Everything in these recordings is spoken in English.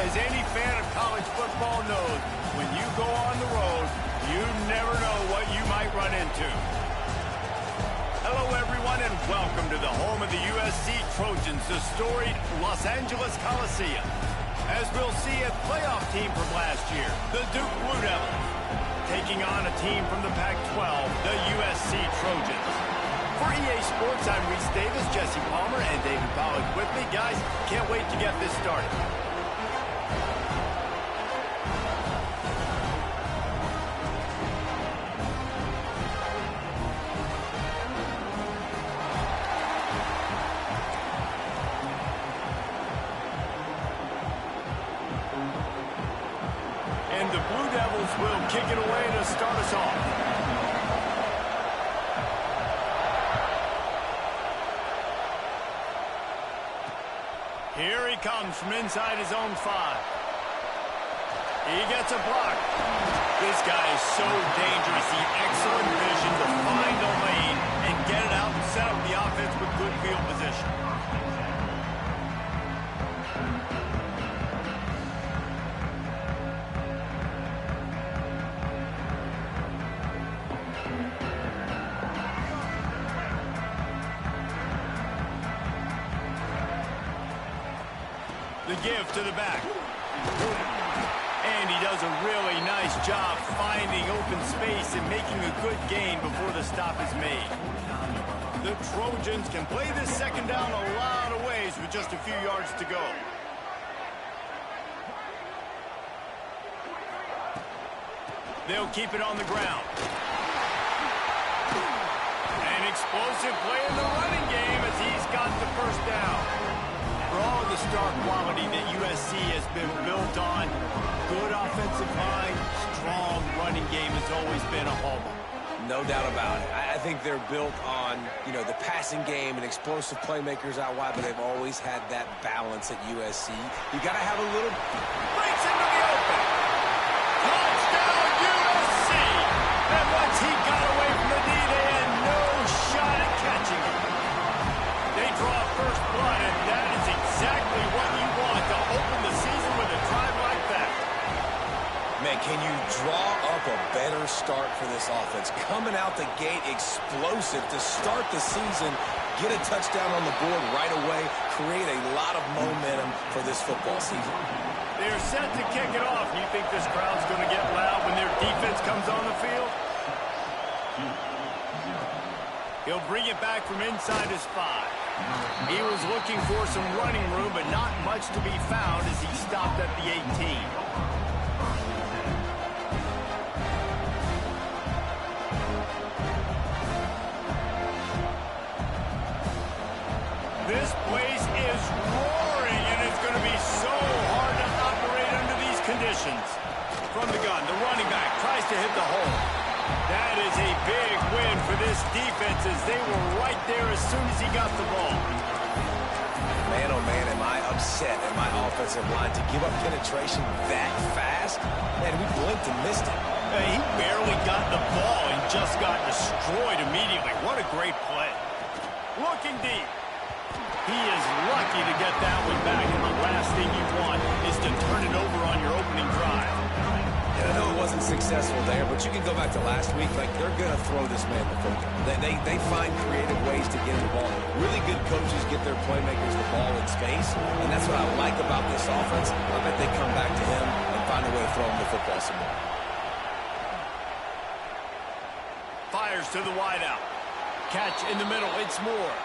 As any fan of college football knows, when you go on the road, you never know what you might run into. Hello, everyone, and welcome to the home of the USC Trojans, the storied Los Angeles Coliseum. As we'll see, a playoff team from last year, the Duke Blue Devils, taking on a team from the Pac-12, the USC Trojans. For EA Sports, I'm Reese Davis, Jesse Palmer, and David Pollack with me. Guys, can't wait to get this started. And the Blue Devils will kick it away to start us off. Here he comes from inside his own 5. He gets a block. This guy is so dangerous. He has excellent vision to find the lane and get it out and set up the offense with good field position. The give to the back. And he does a really nice job finding open space and making a good gain before the stop is made. The Trojans can play this second down a lot of ways with just a few yards to go. They'll keep it on the ground. An explosive play in the running game as he's got the first down. For all the star quality that USC has been built on, good offensive line, strong running game has always been a hallmark. No doubt about it. I think they're built on, the passing game and explosive playmakers out wide, but they've always had that balance at USC. You got to have a little... Breaks into the open. Touchdown, USC! And once he got away from the knee, they had no shot at catching him. They draw first blood, and that is exactly what you want to open the season with a drive like that. Man, can you draw up a better start for this offense? Coming out the gate explosive to start the season, get a touchdown on the board right away, create a lot of momentum for this football season. They're set to kick it off. You think this crowd's going to get loud when their defense comes on the field? He'll bring it back from inside his 5. He was looking for some running room, but not much to be found as he stopped at the 18. This place is roaring, and it's going to be so hard to operate under these conditions. From the gun, the running back tries to hit the hole. That is a big win for this defense as they were right there as soon as he got the ball. Man, oh man, am I upset at my offensive line to give up penetration that fast? Man, we blinked and missed it. He barely got the ball and just got destroyed immediately. What a great play. Looking deep. He is lucky to get that one back, and the last thing you want is to turn it over on your opening drive. I know it wasn't successful there, but you can go back to last week. They're going to throw this man the football. They find creative ways to get the ball. Really good coaches get their playmakers the ball in space, and that's what I like about this offense. I bet they come back to him and find a way to throw him the football some more. Fires to the wideout. Catch in the middle. It's Moore.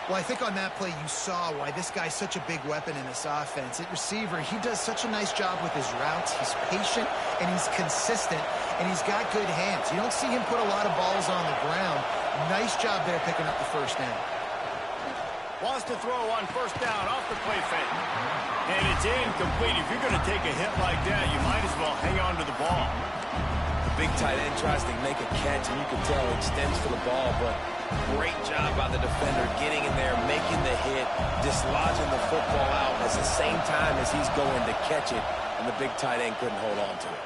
Well, I think on that play you saw why this guy's such a big weapon in this offense. At receiver, he does such a nice job with his routes. He's patient, and he's consistent, and he's got good hands. You don't see him put a lot of balls on the ground. Nice job there picking up the first down. Wants to throw on first down off the play fake. And it's incomplete. If you're going to take a hit like that, you might as well hang on to the ball. The big tight end tries to make a catch, and you can tell he extends for the ball, but great job by the defender getting in there, making the hit, dislodging the football out at the same time as he's going to catch it, and the big tight end couldn't hold on to it.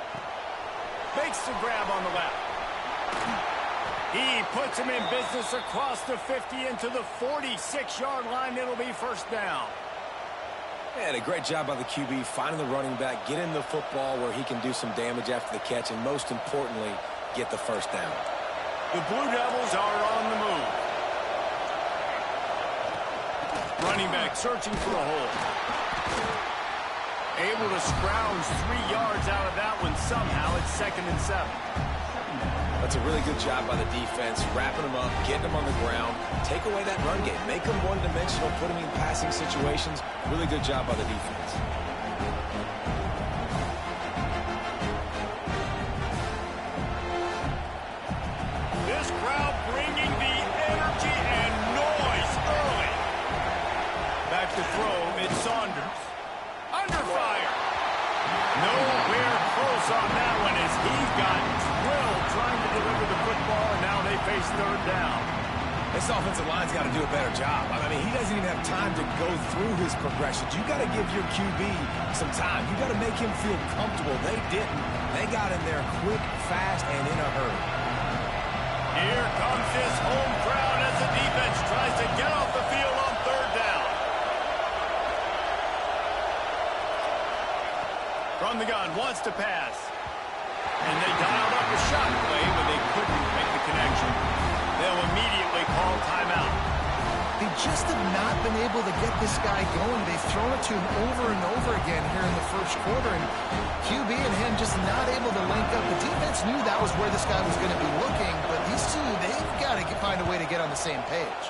Makes the grab on the left. He puts him in business across the 50 into the 46-yard line. It'll be first down. And a great job by the QB finding the running back, getting the football where he can do some damage after the catch, and most importantly, get the first down. The Blue Devils are on the move. Running back searching for a hole. Able to scrounge 3 yards out of that one somehow. It's 2nd and 7. That's a really good job by the defense, wrapping them up, getting them on the ground, take away that run game, make them one-dimensional, put them in passing situations. Really good job by the defense. This crowd bringing the energy and noise early. Back to throw, it's Saunders. Under fire. Nowhere close on that one as he got drilled trying to deliver the football, and now they face 3rd down. This offensive line's got to do a better job. I mean, he doesn't even have time to go through his progressions. You got to give your QB some time. You got to make him feel comfortable. They didn't. They got in there quick, fast, and in a hurry. Here comes this home crowd as the defense tries to get off the field on 3rd down. From the gun, wants to pass. And they dialed up a shot play, but they couldn't make the connection. They'll immediately call timeout. They just have not been able to get this guy going. They've thrown it to him over and over again here in the 1st quarter, and QB and him just not able to link up. The defense knew that was where this guy was going to be looking, but these two, they've got to find a way to get on the same page.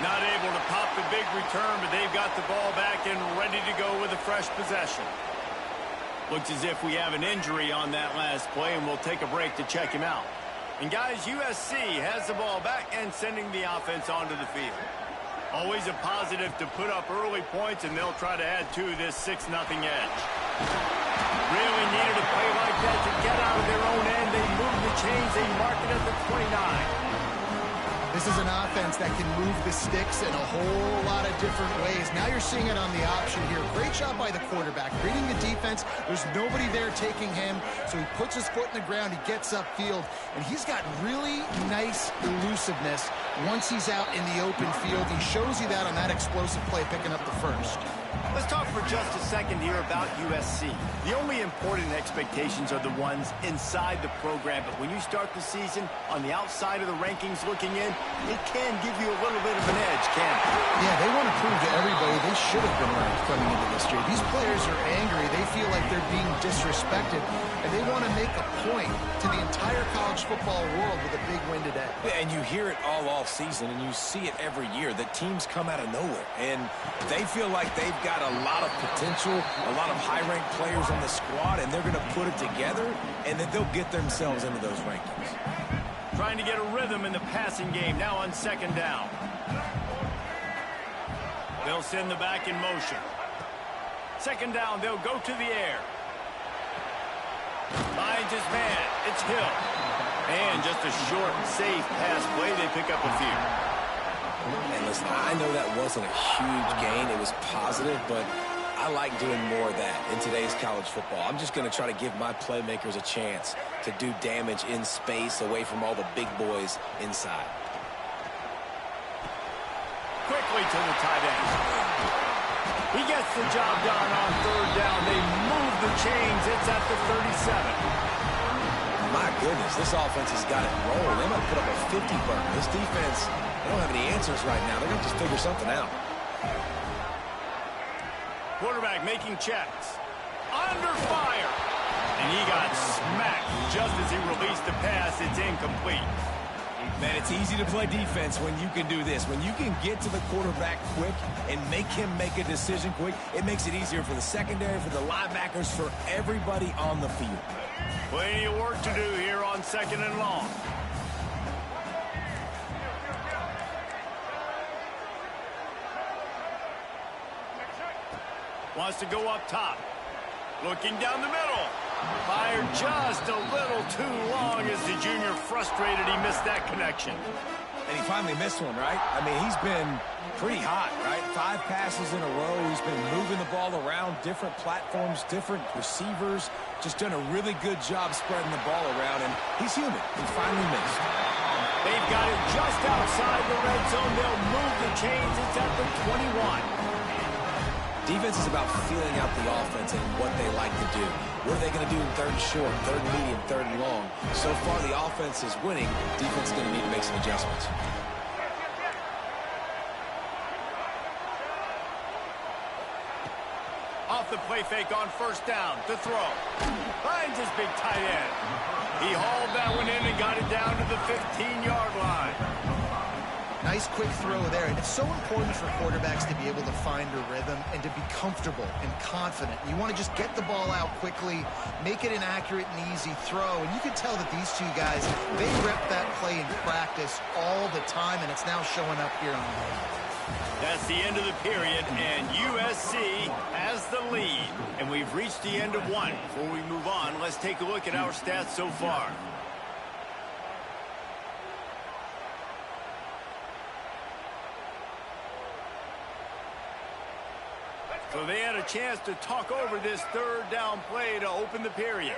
Not able to pop the big return, but they've got the ball back and ready to go with a fresh possession. Looks as if we have an injury on that last play, and we'll take a break to check him out. And guys, USC has the ball back and sending the offense onto the field. Always a positive to put up early points, and they'll try to add to this 6-0 edge. Really needed a play like that to get out of their own end. They move the chains. They mark it at the 29. This is an offense that can move the sticks in a whole lot of different ways. Now you're seeing it on the option here. Great job by the quarterback. Reading the defense, there's nobody there taking him, so he puts his foot in the ground, he gets upfield, and he's got really nice elusiveness once he's out in the open field. He shows you that on that explosive play, picking up the first. Let's talk for just a second here about USC. The only important expectations are the ones inside the program, but when you start the season on the outside of the rankings looking in, it can give you a little bit of an edge, can't it? Yeah, they want to prove to everybody they should have been ranked coming into this year. These players are angry. They feel like they're being disrespected, and they want to make a point to the entire college football world with a big win today. Yeah, and you hear it all season, and you see it every year, that teams come out of nowhere, and they feel like they've got a lot of potential, a lot of high-ranked players on the squad, and they're going to put it together, and then they'll get themselves into those rankings. Trying to get a rhythm in the passing game now on 2nd down. They'll send the back in motion. 2nd down, they'll go to the air. Finds his man. It's Hill. And just a short, safe pass play. They pick up a few. And listen, I know that wasn't a huge gain. It was positive, but I like doing more of that in today's college football. I'm just going to try to give my playmakers a chance to do damage in space away from all the big boys inside. Quickly to the tight end. He gets the job done on 3rd down. They move the chains. It's at the 37. My goodness, this offense has got it rolling. They might put up a 50 burn. This defense, they don't have any answers right now. They're going to just figure something out. Quarterback making checks. Under fire. And he got smacked just as he released the pass. It's incomplete. Man, it's easy to play defense when you can do this. When you can get to the quarterback quick and make him make a decision quick, it makes it easier for the secondary, for the linebackers, for everybody on the field. Plenty of work to do here on 2nd and long. Wants to go up top. Looking down the middle. Fired just a little too long as the junior frustrated. He missed that connection. And he finally missed one, right? I mean, he's been pretty hot, right? 5 passes in a row. He's been moving the ball around, different platforms, different receivers. Just done a really good job spreading the ball around, and he's human. He finally missed. They've got it just outside the red zone. They'll move the chains. It's at the 21. Defense is about feeling out the offense and what they like to do. What are they going to do in third and short, third and medium, third and long? So far, the offense is winning. Defense is going to need to make some adjustments. Off the play fake on first down to throw. Finds his big tight end. He hauled that one in and got it down to the 15-yard line. Nice quick throw there. And it's so important for quarterbacks to be able to find a rhythm and to be comfortable and confident. You want to just get the ball out quickly, make it an accurate and easy throw. And you can tell that these two guys, they rep that play in practice all the time, and it's now showing up here on the field. That's the end of the period, and USC has the lead. And we've reached the end of one. Before we move on, let's take a look at our stats so far. So they had a chance to talk over this third down play to open the period.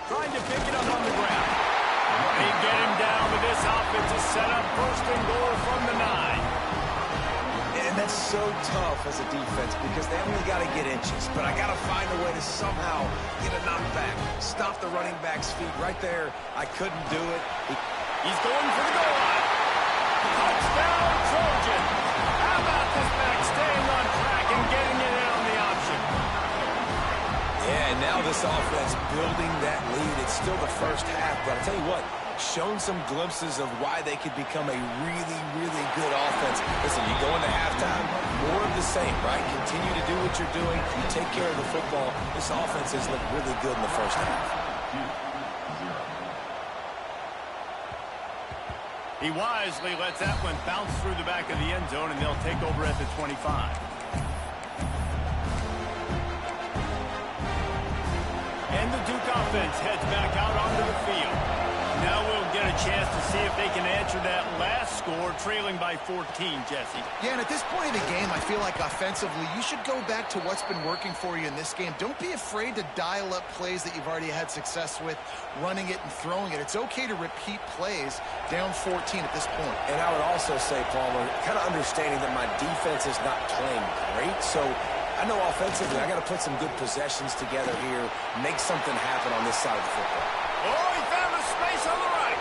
Trying to pick it up on the ground. They get him down with this offense to set up first and goal from the 9. And that's so tough as a defense because they only got to get inches. But I got to find a way to somehow get a knockback. Stop the running back's feet right there. I couldn't do it. He's going for the goal line. Touchdown, Trojans. How about this back staying on track and getting it in on the option? Yeah, and now this offense building that lead. It's still the first half, but I'll tell you what, shown some glimpses of why they could become a really, really good offense. Listen, you go into halftime, more of the same, right? Continue to do what you're doing, take care of the football. This offense has looked really good in the first half. He wisely lets that one bounce through the back of the end zone, and they'll take over at the 25. And the Duke offense heads back out onto the field. Now we'll get a chance to see if they can answer that last score, trailing by 14, Jesse. Yeah, and at this point in the game, I feel like offensively, you should go back to what's been working for you in this game. Don't be afraid to dial up plays that you've already had success with, running it and throwing it. It's okay to repeat plays down 14 at this point. And I would also say, Palmer, kind of understanding that my defense is not playing great, so I know offensively I got to put some good possessions together here, make something happen on this side of the football. Oh, he found a space on the right.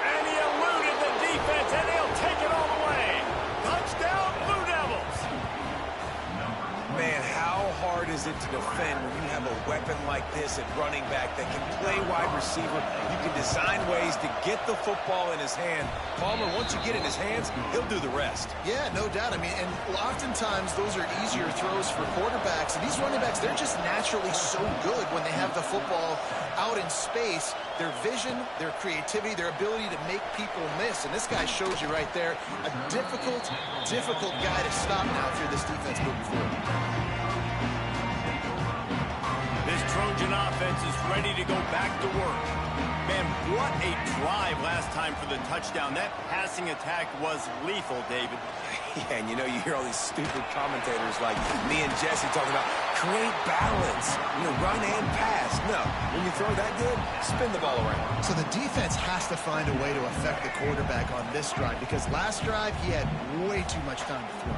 And he eluded the defense, and they'll take it all the way. Touchdown, Blue Devils. Man, how hard is it to defend when you have a weapon like this at running back that can play wide receiver? You can design ways to get the football in his hand. Palmer, once you get in his hands, he'll do the rest. Yeah, no doubt. I mean, and oftentimes those are easier throws for quarterbacks. And these running backs, they're just naturally so good when they have the football out in space. Their vision, their creativity, their ability to make people miss. And this guy shows you right there, a difficult guy to stop now if you're this defense moving forward. This Trojan offense is ready to go back to work. Man, what a drive last time for the touchdown. That passing attack was lethal, David. Yeah, and you know, you hear all these stupid commentators like me and Jesse talking about create balance, run and pass. No, when you throw that good, spin the ball around. So the defense has to find a way to affect the quarterback on this drive because last drive he had way too much time to throw.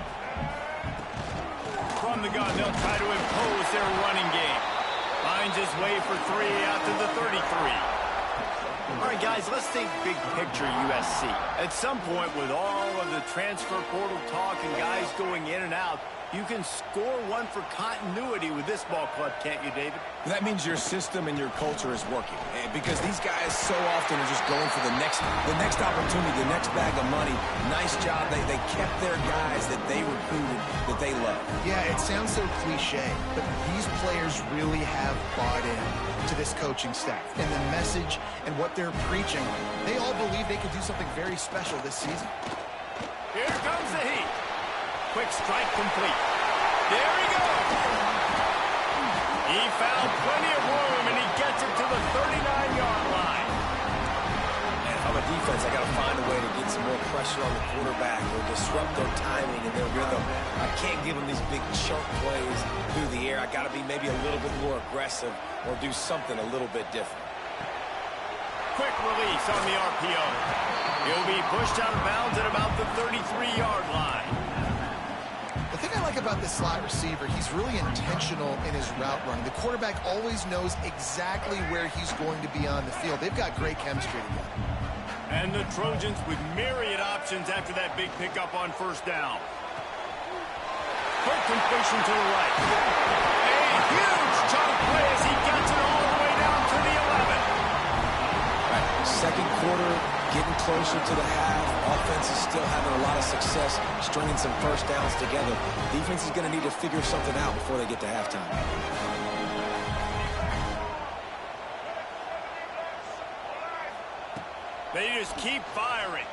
From the gun, they'll try to impose their running game. Finds his way for 3 out to the 33. All right, guys, let's think big picture USC. At some point, with all of the transfer portal talk and guys going in and out, you can score one for continuity with this ball club, can't you, David? That means your system and your culture is working. Because these guys so often are just going for the next opportunity, the next bag of money. Nice job. They kept their guys that they recruited, that they love. Yeah, it sounds so cliche, but these players really have bought in to this coaching staff and the message and what they're preaching. They all believe they could do something very special this season. Here comes the heat. Quick strike complete. There he goes. He found plenty of room, and he gets it to the 39-yard line. And if I'm a defense, I got to find a way to get some more pressure on the quarterback or disrupt their timing and their rhythm. I can't give them these big chunk plays through the air. I got to be maybe a little bit more aggressive or do something a little bit different. quick release on the RPO. He'll be pushed out of bounds at about the 33-yard line. The thing I like about this slot receiver, he's really intentional in his route running. The quarterback always knows exactly where he's going to be on the field. They've got great chemistry together. And the Trojans with myriad options after that big pickup on first down. Quick completion to the right. A huge chunk play as he gets it all the way down to the 11. Right, second quarter, getting closer to the half. Offense is still having a lot of success stringing some first downs together. Defense is going to need to figure something out before they get to halftime. They just keep firing.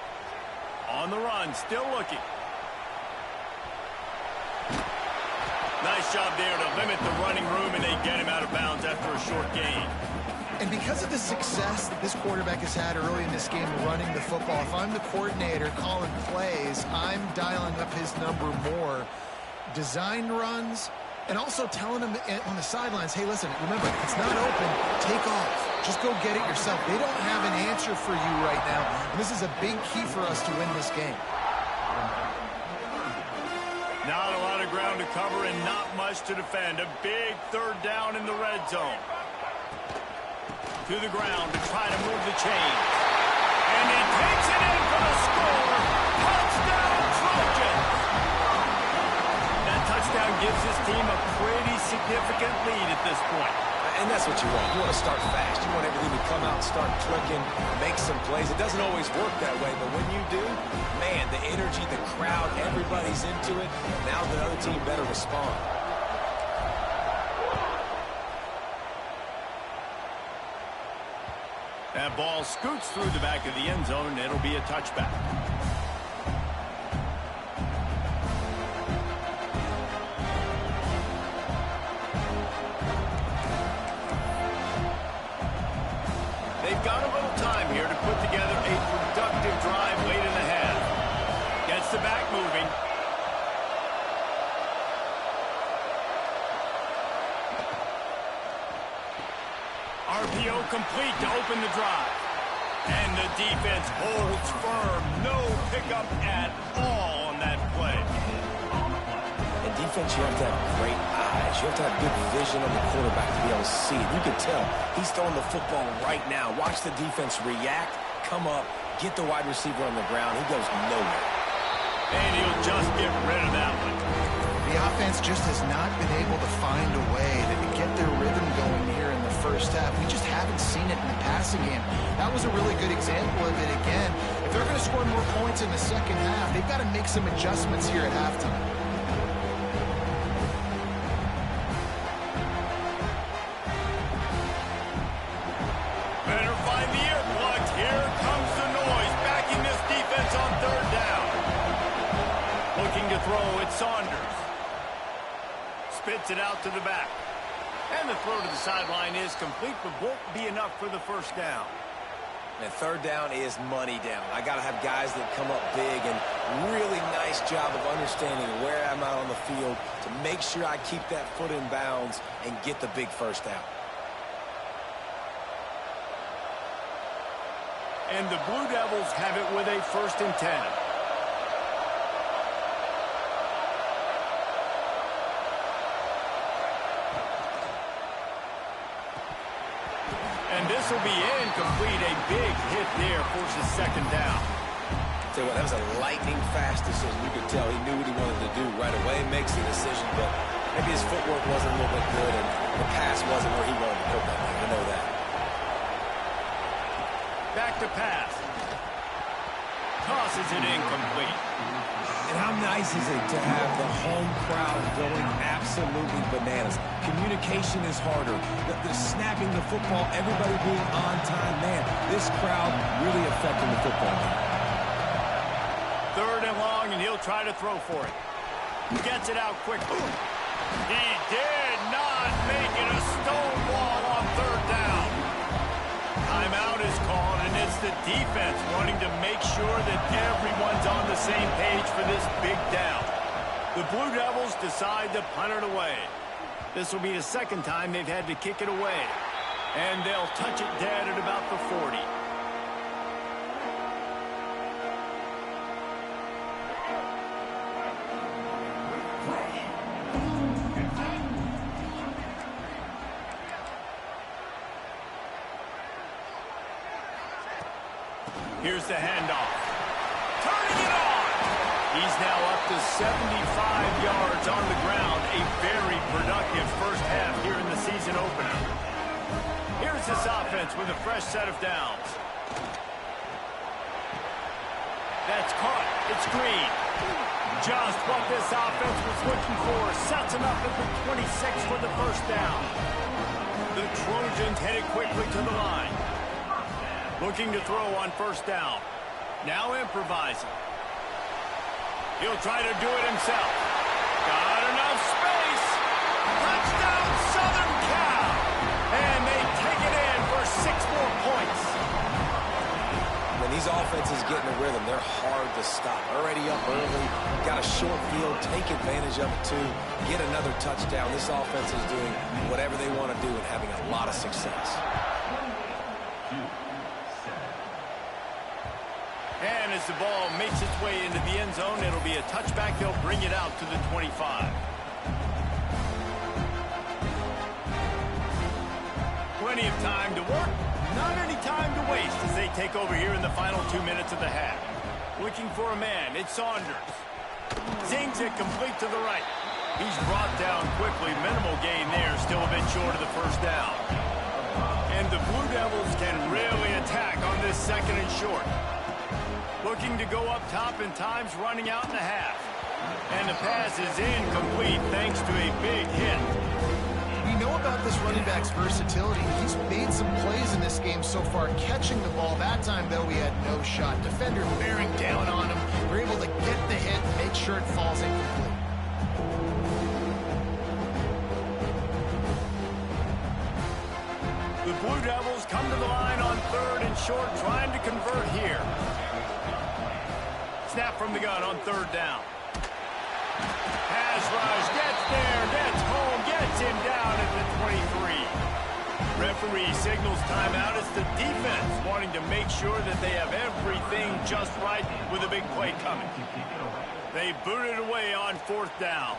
On the run, still looking. Nice job there to limit the running room, and they get him out of bounds after a short gain. And because of the success that this quarterback has had early in this game running the football, if I'm the coordinator calling plays, I'm dialing up his number more. Design runs, and also telling him on the sidelines, hey, listen, remember, it's not open, take off. Just go get it yourself. They don't have an answer for you right now, and this is a big key for us to win this game. Not a lot of ground to cover and not much to defend. A big third down in the red zone. To the ground to try to move the chains. And he takes it in for the score. Touchdown, Trojans! That touchdown gives his team a pretty significant lead at this point. And that's what you want. You want to start fast. You want everything to come out and start clicking, make some plays. It doesn't always work that way, but when you do, man, the energy, the crowd, everybody's into it. Now the other team better respond. That ball scoots through the back of the end zone, and it'll be a touchback. They've got a little time here to put together a productive drive late in the half. Gets the back moving. RPO complete to open the drive. And the defense holds firm. No pickup at all on that play. In defense, you have to have great eyes. You have to have good vision on the quarterback to be able to see it. You can tell he's throwing the football right now. Watch the defense react, come up, get the wide receiver on the ground. He goes nowhere. And he'll just get rid of that one. The offense just has not been able to find a way to get their rhythm going here in the first half. We just haven't seen it in the passing game. That was a really good example of it again. If they're going to score more points in the second half, they've got to make some adjustments here at halftime. Better find the earplugs. Here comes the noise, backing this defense on third down. Looking to throw, it's Saunders. Spits it out to the back. And the throw to the sideline is complete, but won't be enough for the first down. And third down is money down. I got to have guys that come up big, and really nice job of understanding where I'm out on the field to make sure I keep that foot in bounds and get the big first down. And the Blue Devils have it with a 1st and 10. And this will be incomplete. A big hit there forces second down. Tell you what, that was a lightning-fast decision. You could tell he knew what he wanted to do right away. Makes the decision, but maybe his footwork wasn't a little bit good, and the pass wasn't where he wanted to put that thing. I know that. Back to pass. Tosses it incomplete. And how nice is it to have the home crowd going absolutely bananas? Communication is harder. The snapping the football, everybody being on time. Man, this crowd really affecting the football game. 3rd and long, and he'll try to throw for it. Gets it out quickly. He did not make it a stone wall on 3rd down. Timeout is called, and it's the defense wanting to make sure that everyone's on the same page for this big down. The Blue Devils decide to punt it away. This will be the 2nd time they've had to kick it away. And they'll touch it dead at about the 40. Here's the handoff. Turning it on. He's now up to 75 yards on the ground. A very productive first half here in the season opener. Here's this offense with a fresh set of downs. That's caught. It's Green. Just what this offense was looking for. Sets him up at the 26 for the first down. The Trojans headed quickly to the line. Looking to throw on first down. Now improvising. He'll try to do it himself. Got enough space. Touchdown, Southern Cal. And they take it in for 6 more points. When these offenses get in a rhythm, they're hard to stop. Already up early, got a short field, take advantage of it too, get another touchdown. This offense is doing whatever they want to do and having a lot of success. And as the ball makes its way into the end zone, it'll be a touchback. They'll bring it out to the 25. Plenty of time to work. Not any time to waste as they take over here in the final 2 minutes of the half. Looking for a man. It's Saunders. Zings it complete to the right. He's brought down quickly. Minimal gain there. Still a bit short of the first down. And the Blue Devils can really attack on this second and short. Looking to go up top and time's running out in the half. And the pass is incomplete thanks to a big hit. We know about this running back's versatility. He's made some plays in this game so far, catching the ball. That time, though, he had no shot. Defender bearing down on him. We're able to get the hit and make sure it falls incomplete. The Blue Devils come to the line on third and short, trying to convert here. Snap from the gun on third down. Pass rush, gets there, gets home, gets him down at the 23. Referee signals timeout. It's the defense wanting to make sure that they have everything just right with a big play coming. They boot it away on fourth down.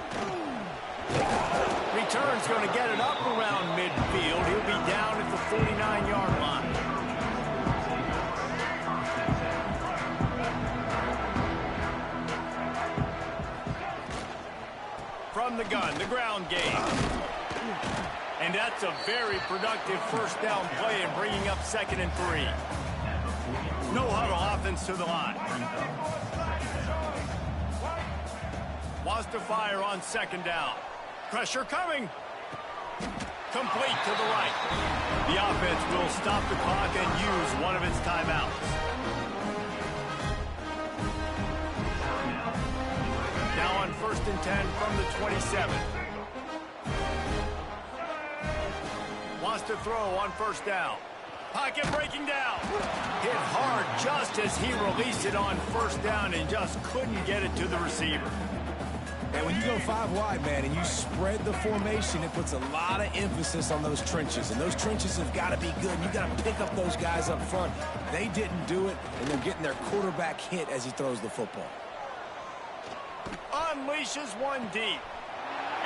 Return's going to get it up around midfield. He'll be down at the 49-yard line. From the gun, the ground game. And that's a very productive first down play and bringing up 2nd and 3. No huddle offense to the line. Wants to fire on 2nd down. Pressure coming. Complete to the right. The offense will stop the clock and use one of its timeouts. Now on 1st and 10 from the 27. Wants to throw on first down. Pocket breaking down. Hit hard just as he released it on first down and just couldn't get it to the receiver. And when you go 5 wide, man, and you spread the formation, it puts a lot of emphasis on those trenches. And those trenches have got to be good. You got to pick up those guys up front. They didn't do it, and they're getting their quarterback hit as he throws the football. Unleashes one deep.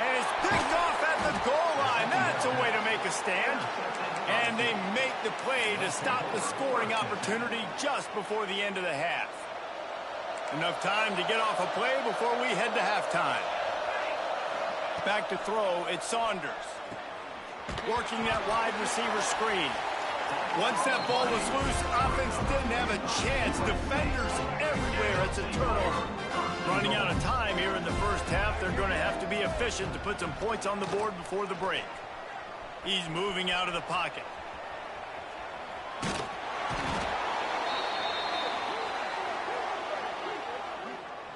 And it's picked off at the goal line. That's a way to make a stand. And they make the play to stop the scoring opportunity just before the end of the half. Enough time to get off a play before we head to halftime. Back to throw, it's Saunders. Working that wide receiver screen. Once that ball was loose, offense didn't have a chance. Defenders everywhere. It's a turnover. Running out of time here in the first half. They're going to have to be efficient to put some points on the board before the break. He's moving out of the pocket.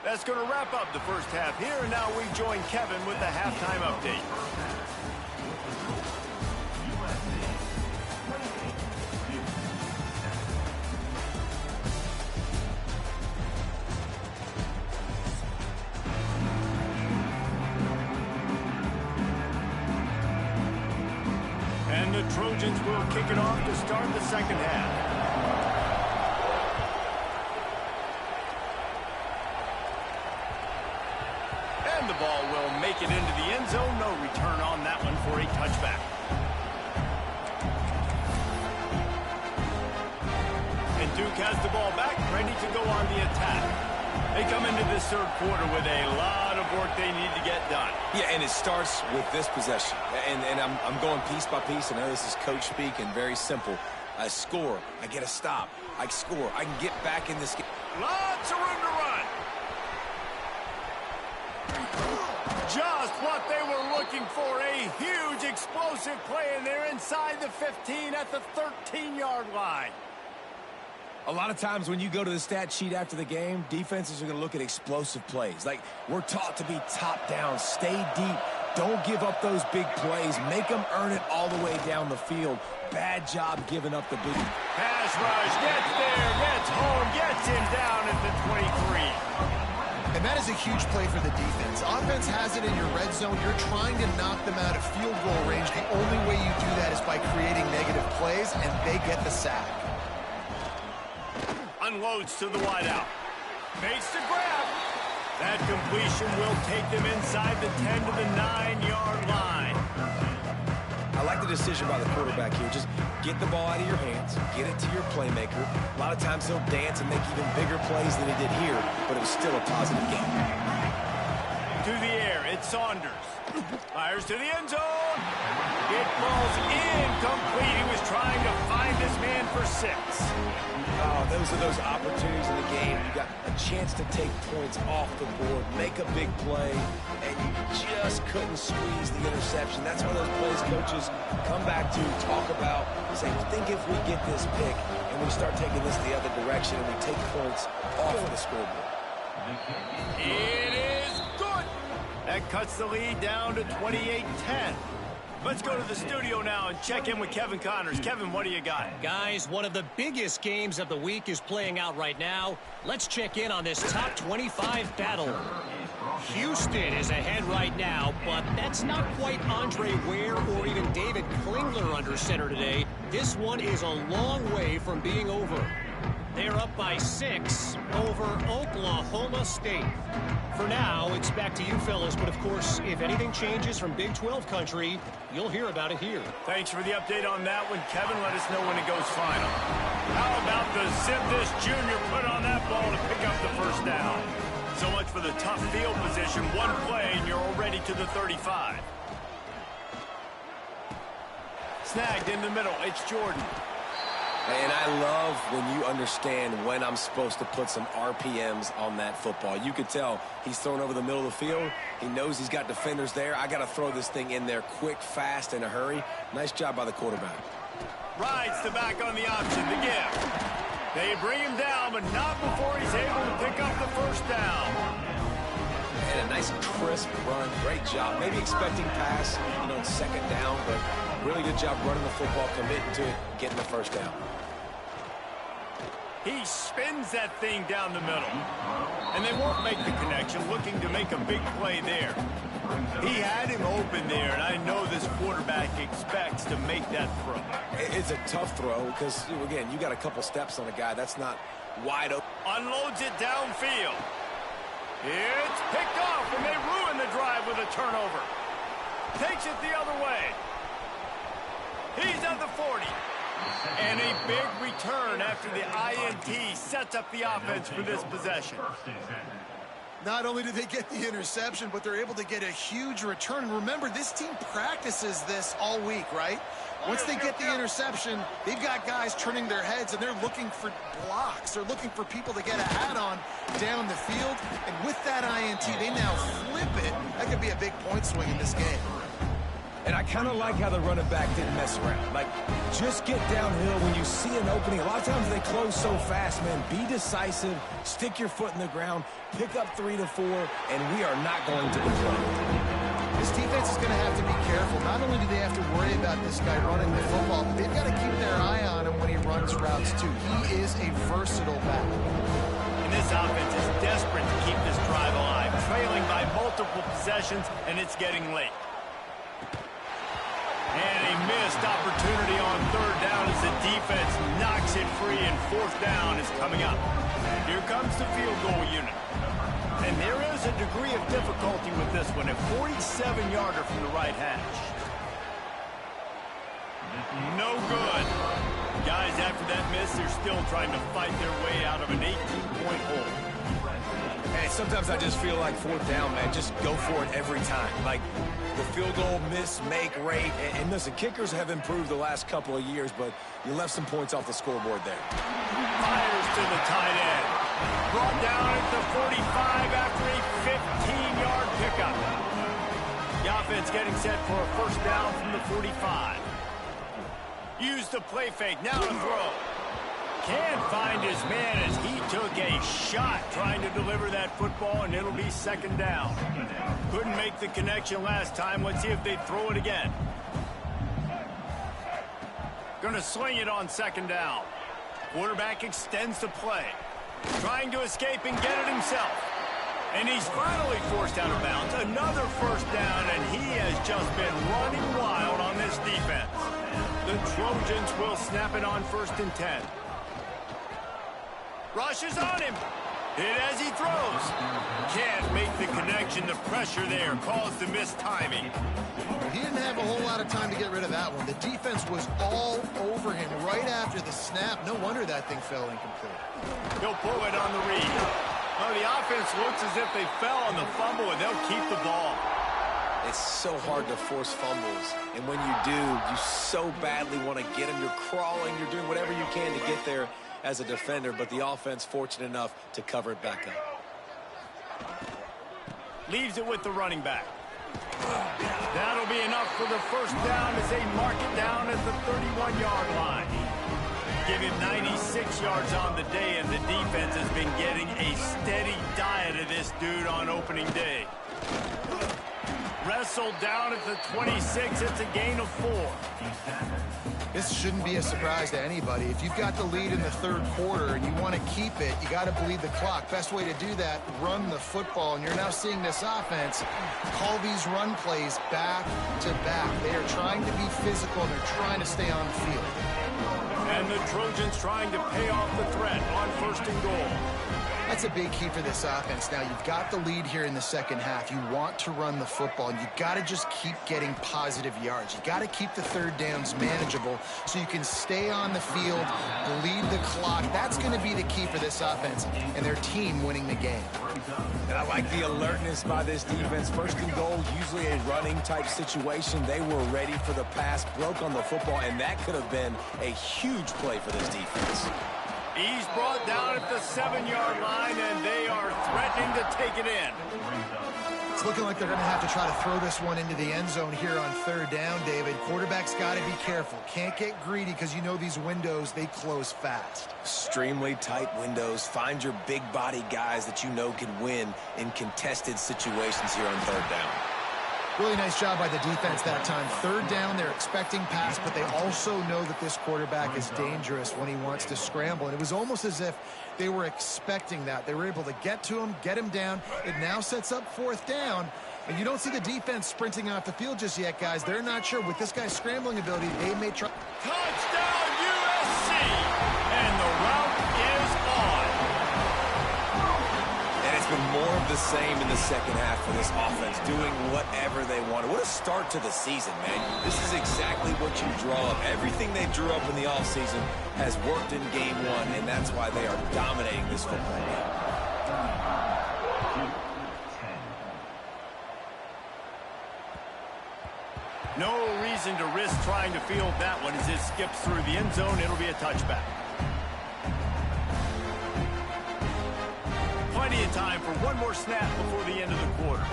That's going to wrap up the first half here, and now we join Kevin with the halftime update. And the Trojans will kick it off to start the second half. And the ball will make it into the end zone. No return on that one for a touchback. And Duke has the ball back. go on the attack. They come into this third quarter with a lot of work they need to get done. Yeah, and it starts with this possession. And I'm going piece by piece. I know this is coach speak and very simple. I score. I get a stop. I score. I can get back in this game. Lots of room to run. Just what they were looking for. A huge explosive play, and they're inside the 15 at the 13-yard line. A lot of times when you go to the stat sheet after the game, defenses are going to look at explosive plays. Like, we're taught to be top down, stay deep, don't give up those big plays, make them earn it all the way down the field. Bad job giving up the big. Pass rush, gets there, gets home, gets him down at the 23. And that is a huge play for the defense. Offense has it in your red zone. You're trying to knock them out of field goal range. The only way you do that is by creating negative plays, and they get the sack. Unloads to the wideout. Makes the grab. That completion will take them inside the 10 to the 9-yard line. I like the decision by the quarterback here. Just get the ball out of your hands, get it to your playmaker. A lot of times he'll dance and make even bigger plays than he did here, but it was still a positive game. To the air, it's Saunders. Fires to the end zone. It falls incomplete. He was trying to find this man for 6. Oh, those are those opportunities in the game. You got a chance to take points off the board, make a big play, and you just couldn't squeeze the interception. That's one of those plays coaches come back to, talk about, say, think if we get this pick and we start taking this the other direction and we take points off of the scoreboard. It is good. That cuts the lead down to 28-10. Let's go to the studio now and check in with Kevin Connors. Kevin, what do you got? Guys, one of the biggest games of the week is playing out right now. Let's check in on this top 25 battle. Houston is ahead right now, but that's not quite Andre Ware or even David Klingler under center today. This one is a long way from being over. They're up by 6 over Oklahoma State. For now, it's back to you fellas, but of course, if anything changes from Big 12 country, you'll hear about it here. Thanks for the update on that one, Kevin. Let us know when it goes final. How about the zip this junior put on that ball to pick up the first down? So much for the tough field position. One play, and you're already to the 35. Snagged in the middle. It's Jordan. And I love when you understand when I'm supposed to put some RPMs on that football. You could tell he's thrown over the middle of the field. He knows he's got defenders there. I got to throw this thing in there quick, fast, in a hurry. Nice job by the quarterback. Rides the back on the option, the give. They bring him down, but not before he's able to pick up the first down. And a nice crisp run. Great job. Maybe expecting pass, second down, but really good job running the football, committing to it, getting the first down. He spins that thing down the middle. And they won't make the connection, looking to make a big play there. He had him open there, and I know this quarterback expects to make that throw. It's a tough throw because, again, you got a couple steps on a guy. That's not wide open. Unloads it downfield. It's picked off, and they ruin the drive with a turnover. Takes it the other way. He's at the 40. And a big return after the INT sets up the offense for this possession. Not only do they get the interception, but they're able to get a huge return. And remember, this team practices this all week, right? Once they get the interception, they've got guys turning their heads, and they're looking for blocks. They're looking for people to get a hat on down the field. And with that INT, they now flip it. That could be a big point swing in this game. And I kind of like how the running back didn't mess around. Like, just get downhill when you see an opening. A lot of times they close so fast, man. Be decisive, stick your foot in the ground, pick up 3 to 4, and we are not going to complain. This defense is going to have to be careful. Not only do they have to worry about this guy running the football, but they've got to keep their eye on him when he runs routes, too. He is a versatile back. And this offense is desperate to keep this drive alive, trailing by multiple possessions, and it's getting late. And a missed opportunity on third down as the defense knocks it free, and fourth down is coming up. Here comes the field goal unit. And there is a degree of difficulty with this one, a 47-yarder from the right hash. No good. Guys, after that miss, they're still trying to fight their way out of an 18-point hole. Hey, sometimes I just feel like fourth down, man. Just go for it every time. Like the field goal miss, make rate. And listen, kickers have improved the last couple of years, but you left some points off the scoreboard there. Fires to the tight end. Brought down at the 45 after a 15-yard pickup. The offense getting set for a first down from the 45. Use the play fake. Now to throw. Can't find his man as he took a shot trying to deliver that football, and it'll be second down. Couldn't make the connection last time. Let's see if they throw it again. Gonna swing it on second down. Quarterback extends the play. Trying to escape and get it himself. And he's finally forced out of bounds. Another first down, and he has just been running wild on this defense. The Trojans will snap it on 1st and 10. Rushes on him. Hit as he throws. Can't make the connection. The pressure there caused the missed timing. He didn't have a whole lot of time to get rid of that one. The defense was all over him right after the snap. No wonder that thing fell incomplete. He'll pull it on the read. Well, the offense looks as if they fell on the fumble, and they'll keep the ball. It's so hard to force fumbles, and when you do, you so badly want to get them. You're crawling, you're doing whatever you can to get there as a defender, but the offense fortunate enough to cover it back up. Leaves it with the running back. That'll be enough for the first down as they mark it down at the 31-yard line. Give him 96 yards on the day, and the defense has been getting a steady diet of this dude on opening day. Wrestled down at the 26. It's a gain of 4. This shouldn't be a surprise to anybody. If you've got the lead in the third quarter and you want to keep it, you got to bleed the clock. Best way to do that, run the football. And you're now seeing this offense call these run plays back to back. They are trying to be physical, and they're trying to stay on the field. And the Trojans trying to pay off the threat on 1st and goal. That's a big key for this offense. Now, you've got the lead here in the second half. You want to run the football, and you've got to just keep getting positive yards. You've got to keep the third downs manageable so you can stay on the field, bleed the clock. That's going to be the key for this offense and their team winning the game. And I like the alertness by this defense. 1st and goal, usually a running-type situation. They were ready for the pass, broke on the football, and that could have been a huge play for this defense. He's brought down at the 7-yard line, and they are threatening to take it in. It's looking like they're going to have to try to throw this one into the end zone here on 3rd down, David. Quarterback's got to be careful. Can't get greedy because you know these windows, they close fast. Extremely tight windows. Find your big body guys that you know can win in contested situations here on 3rd down. Really nice job by the defense that time. 3rd down, they're expecting pass, but they also know that this quarterback is dangerous when he wants to scramble. And it was almost as if they were expecting that. They were able to get to him, get him down. It now sets up 4th down. And you don't see the defense sprinting off the field just yet, guys. They're not sure. With this guy's scrambling ability, they may try. Touchdown, USC! And the route is on. And it's been more of the same in the second half for this offense, doing whatever they wanted. What a start to the season, man. This is exactly what you draw up. Everything they drew up in the offseason has worked in game 1, and that's why they are dominating this football game. No reason to risk trying to field that one as it skips through the end zone. It'll be a touchback. Plenty of time for one more snap before the end of the quarter.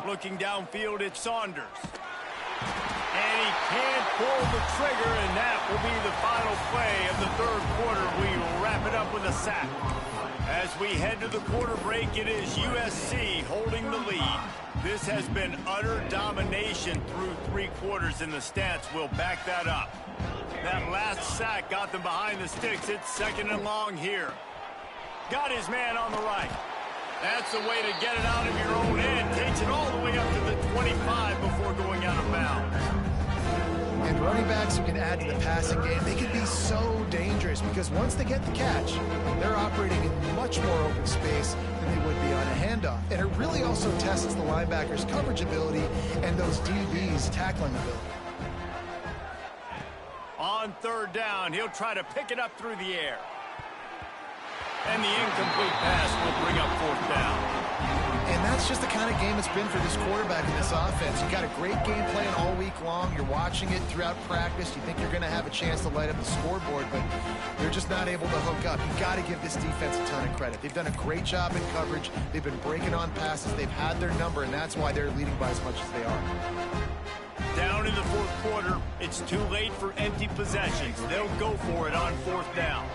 Looking downfield, it's Saunders. And he can't pull the trigger, and that will be the final play of the third quarter. We will wrap it up with a sack. As we head to the quarter break, it is USC holding the lead. This has been utter domination through 3 quarters, and the stats will back that up. That last sack got them behind the sticks. It's 2nd and long here. Got his man on the right. That's the way to get it out of your own end. Takes it all the way up to the 25 before going out of bounds. And running backs who can add to the passing game, they can be so dangerous because once they get the catch, they're operating in much more open space than they would be on a handoff. And it really also tests the linebackers' coverage ability and those DBs' tackling ability. On third down, he'll try to pick it up through the air. And the incomplete pass will bring up fourth down. And that's just the kind of game it's been for this quarterback in this offense. You got a great game plan all week long. You're watching it throughout practice. You think you're going to have a chance to light up the scoreboard, but they're just not able to hook up. You got to give this defense a ton of credit. They've done a great job in coverage. They've been breaking on passes. They've had their number, and that's why they're leading by as much as they are. Down in the fourth quarter, it's too late for empty possessions. They'll go for it on fourth down.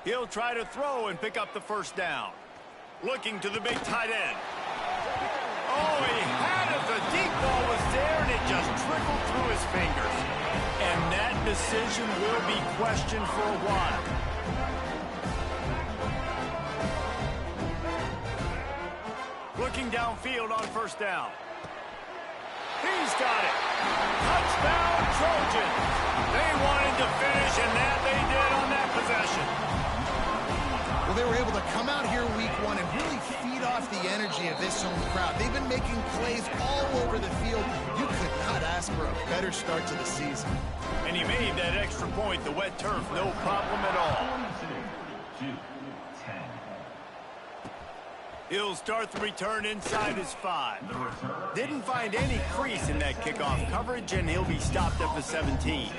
He'll try to throw and pick up the first down. Looking to the big tight end. Oh, he had it. The deep ball was there, and it just trickled through his fingers. And that decision will be questioned for a while. Looking downfield on first down. He's got it. Touchdown, Trojans. They wanted to finish, and that they did on that possession. Well, they were able to come out here week one and really feed off the energy of this home crowd. They've been making plays all over the field. You could not ask for a better start to the season. And he made that extra point, the wet turf, no problem at all. He'll start the return inside his 5. Didn't find any crease in that kickoff coverage, and he'll be stopped at the 17.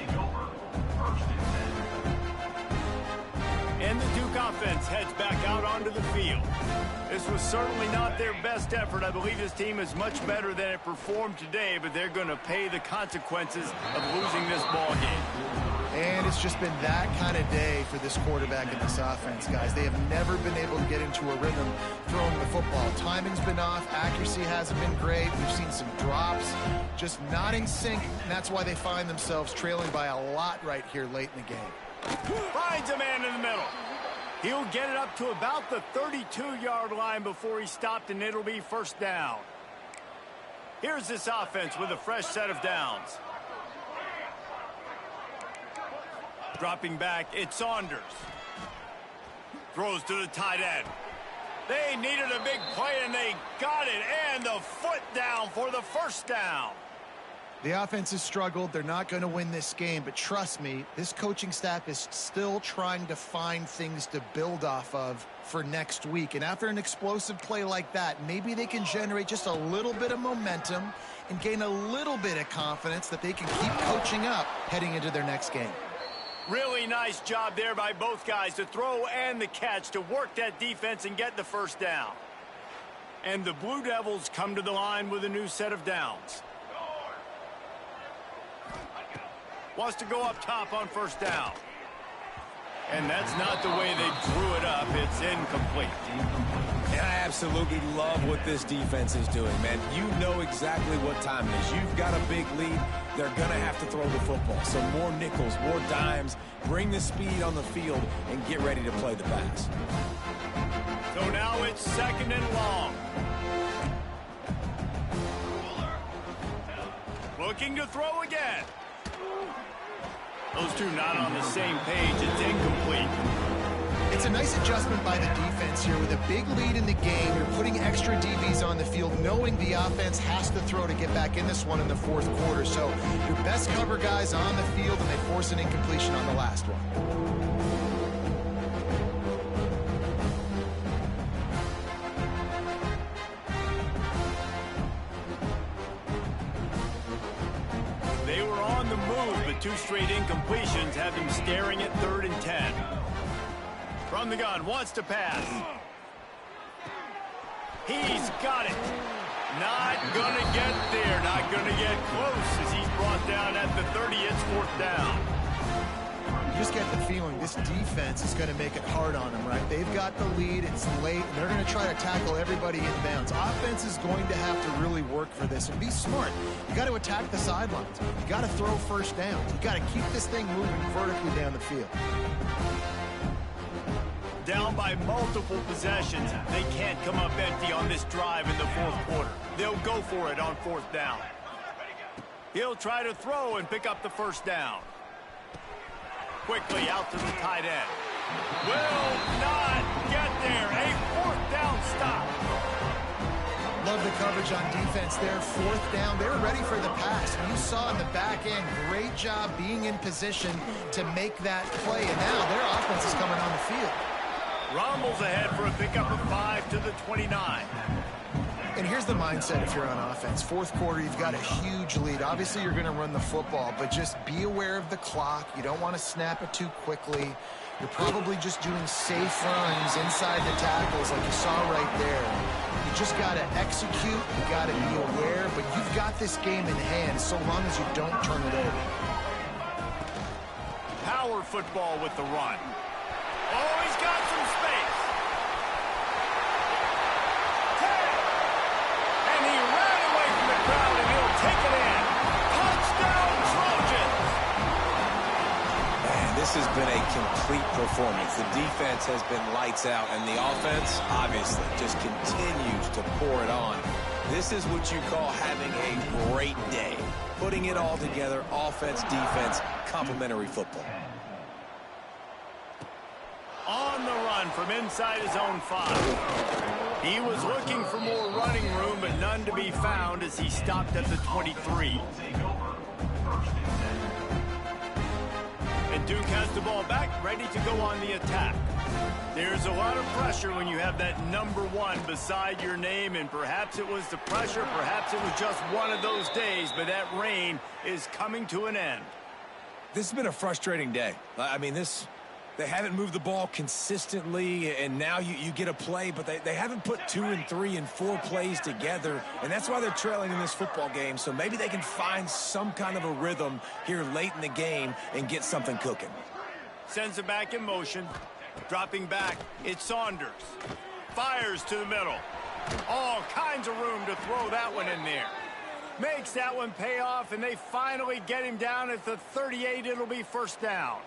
And the Duke offense heads back out onto the field. This was certainly not their best effort. I believe this team is much better than it performed today, but they're going to pay the consequences of losing this ball game. And it's just been that kind of day for this quarterback in this offense, guys. They have never been able to get into a rhythm throwing the football. Timing's been off. Accuracy hasn't been great. We've seen some drops, just not in sync, and that's why they find themselves trailing by a lot right here late in the game. Finds a man in the middle. He'll get it up to about the 32-yard line before he's stopped, and it'll be first down. Here's this offense with a fresh set of downs. Dropping back, it's Saunders. Throws to the tight end. They needed a big play, and they got it, and the foot down for the first down. The offense has struggled. They're not going to win this game, but trust me, this coaching staff is still trying to find things to build off of for next week. And after an explosive play like that, maybe they can generate just a little bit of momentum and gain a little bit of confidence that they can keep coaching up heading into their next game. Really nice job there by both guys, to throw and the catch, to work that defense and get the first down. And the Blue Devils come to the line with a new set of downs. Wants to go up top on first down. And that's not the way they drew it up. It's incomplete. And I absolutely love what this defense is doing, man. You know exactly what time it is. You've got a big lead. They're going to have to throw the football. So more nickels, more dimes. Bring the speed on the field and get ready to play the pass. So now it's second and long. Looking to throw again. Those two not on the same page. It's incomplete. It's a nice adjustment by the defense here. With a big lead in the game, you're putting extra DBs on the field, knowing the offense has to throw to get back in this one in the fourth quarter. So your best cover guys on the field, and they force an incompletion on the last one. Two straight incompletions have him staring at 3rd and 10. From the gun, wants to pass. He's got it. Not gonna get there, not gonna get close as he's brought down at the 30. It's 4th down. You just get the feeling this defense is going to make it hard on them, right? They've got the lead, it's late, and they're going to try to tackle everybody in bounds. Offense is going to have to really work for this and be smart. You got to attack the sidelines. You got to throw first downs. You got to keep this thing moving vertically down the field. Down by multiple possessions. They can't come up empty on this drive in the fourth quarter. They'll go for it on 4th down. He'll try to throw and pick up the first down. Quickly out to the tight end. Will not get there. A fourth down stop. Love the coverage on defense there. Fourth down. They were ready for the pass. You saw in the back end, great job being in position to make that play. And now their offense is coming on the field. Rumbles ahead for a pickup of 5 to the 29. And here's the mindset if you're on offense. Fourth quarter, you've got a huge lead. Obviously, you're going to run the football, but just be aware of the clock. You don't want to snap it too quickly. You're probably just doing safe runs inside the tackles like you saw right there. You just got to execute. You got to be aware, but you've got this game in hand so long as you don't turn it over. Power football with the run. Oh, he's got some space. 10. And he ran away from the crowd, and he'll take it in. Touchdown, Trojans. Man, this has been a complete performance. The defense has been lights out, and the offense, obviously, just continues to pour it on. This is what you call having a great day. Putting it all together, offense, defense, complementary football. On the run from inside his own 5. He was looking for more running room, but none to be found as he stopped at the 23. And Duke has the ball back, ready to go on the attack. There's a lot of pressure when you have that number 1 beside your name, and perhaps it was the pressure, perhaps it was just one of those days, but that reign is coming to an end. This has been a frustrating day. I mean, they haven't moved the ball consistently, and now you get a play, but they haven't put 2 and 3 and 4 plays together, and that's why they're trailing in this football game. So maybe they can find some kind of a rhythm here late in the game and get something cooking. Sends it back in motion. Dropping back, it's Saunders. Fires to the middle. All kinds of room to throw that one in there. Makes that one pay off, and they finally get him down at the 38. It'll be first down.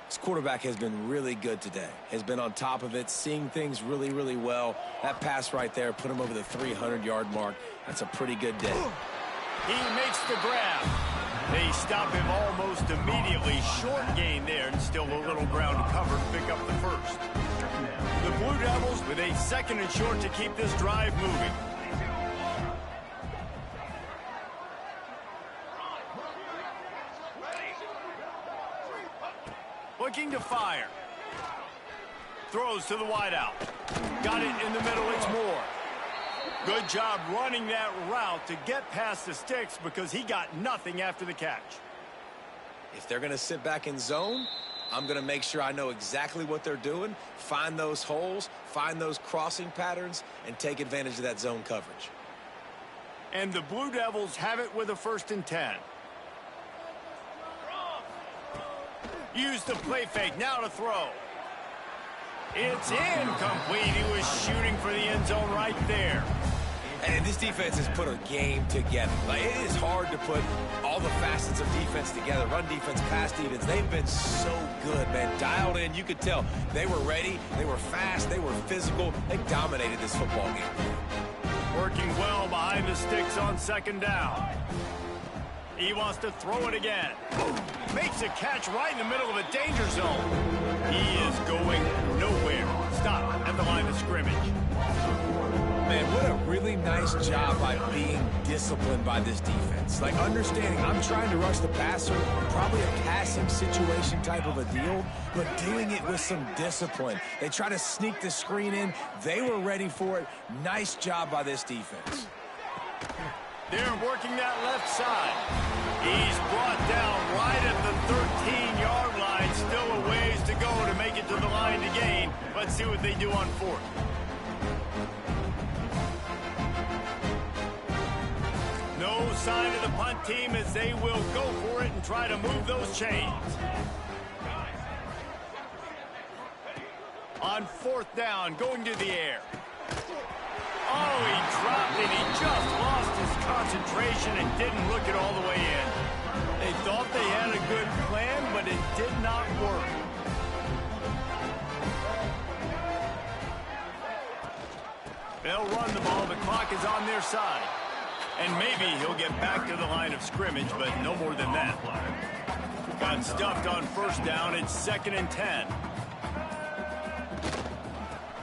This quarterback has been really good today. Has been on top of it, seeing things really, really well. That pass right there put him over the 300-yard mark. That's a pretty good day. He makes the grab. They stop him almost immediately. Short gain there, and still a little ground to cover to pick up the first. The Blue Devils with a 2nd and short to keep this drive moving. Looking to fire. Throws to the wideout. Got it in the middle, it's Moore. Good job running that route to get past the sticks because he got nothing after the catch. If they're going to sit back in zone, I'm going to make sure I know exactly what they're doing, find those holes, find those crossing patterns, and take advantage of that zone coverage. And the Blue Devils have it with a 1st and 10. Use the play fake, now to throw. It's incomplete. He was shooting for the end zone right there. And this defense has put a game together. Like, it is hard to put all the facets of defense together. Run defense, pass defense. They've been so good, man. Dialed in. You could tell they were ready. They were fast. They were physical. They dominated this football game. Working well behind the sticks on 2nd down. He wants to throw it again. Makes a catch right in the middle of a danger zone. He is going nowhere. Stop at the line of scrimmage. Man, what a really nice job by being disciplined by this defense. Like, understanding I'm trying to rush the passer, probably a passing situation type of a deal, but doing it with some discipline. They try to sneak the screen in. They were ready for it. Nice job by this defense. They're working that left side. He's brought down right at the 13-yard line. Still a ways to go to make it to the line to gain. Let's see what they do on 4th. No sign of the punt team as they will go for it and try to move those chains. On 4th down, going to the air. Oh, he dropped it. He just lost his concentration and didn't look it all the way in. They thought they had a good plan, but it did not work. They'll run the ball. The clock is on their side. And maybe he'll get back to the line of scrimmage, but no more than that. Got stuffed on first down. It's 2nd and 10.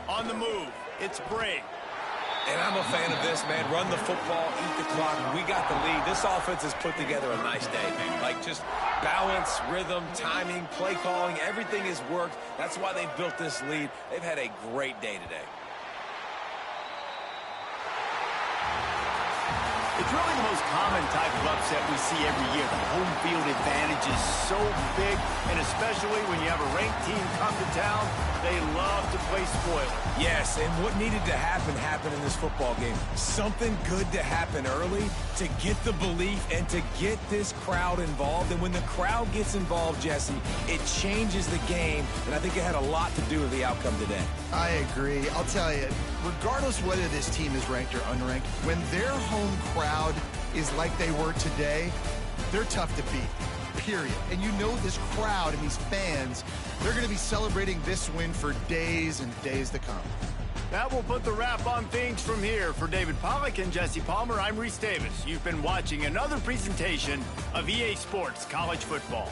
On the move, it's Bray. And I'm a fan of this, man. Run the football, eat the clock. We got the lead. This offense has put together a nice day, man. Like, just balance, rhythm, timing, play calling, everything has worked. That's why they built this lead. They've had a great day today. It's really the most common type of upset we see every year. The home field advantage is so big, and especially when you have a ranked team come to town, they love to play spoiler. Yes, and what needed to happen happened in this football game. Something good to happen early to get the belief and to get this crowd involved. And when the crowd gets involved, Jesse, it changes the game, and I think it had a lot to do with the outcome today. I agree. I'll tell you, regardless whether this team is ranked or unranked, when their home crowd is like they were today, they're tough to beat, period. And you know this crowd and these fans, they're going to be celebrating this win for days and days to come. That will put the wrap on things from here. For David Pollack and Jesse Palmer, I'm Reese Davis. You've been watching another presentation of EA Sports College Football.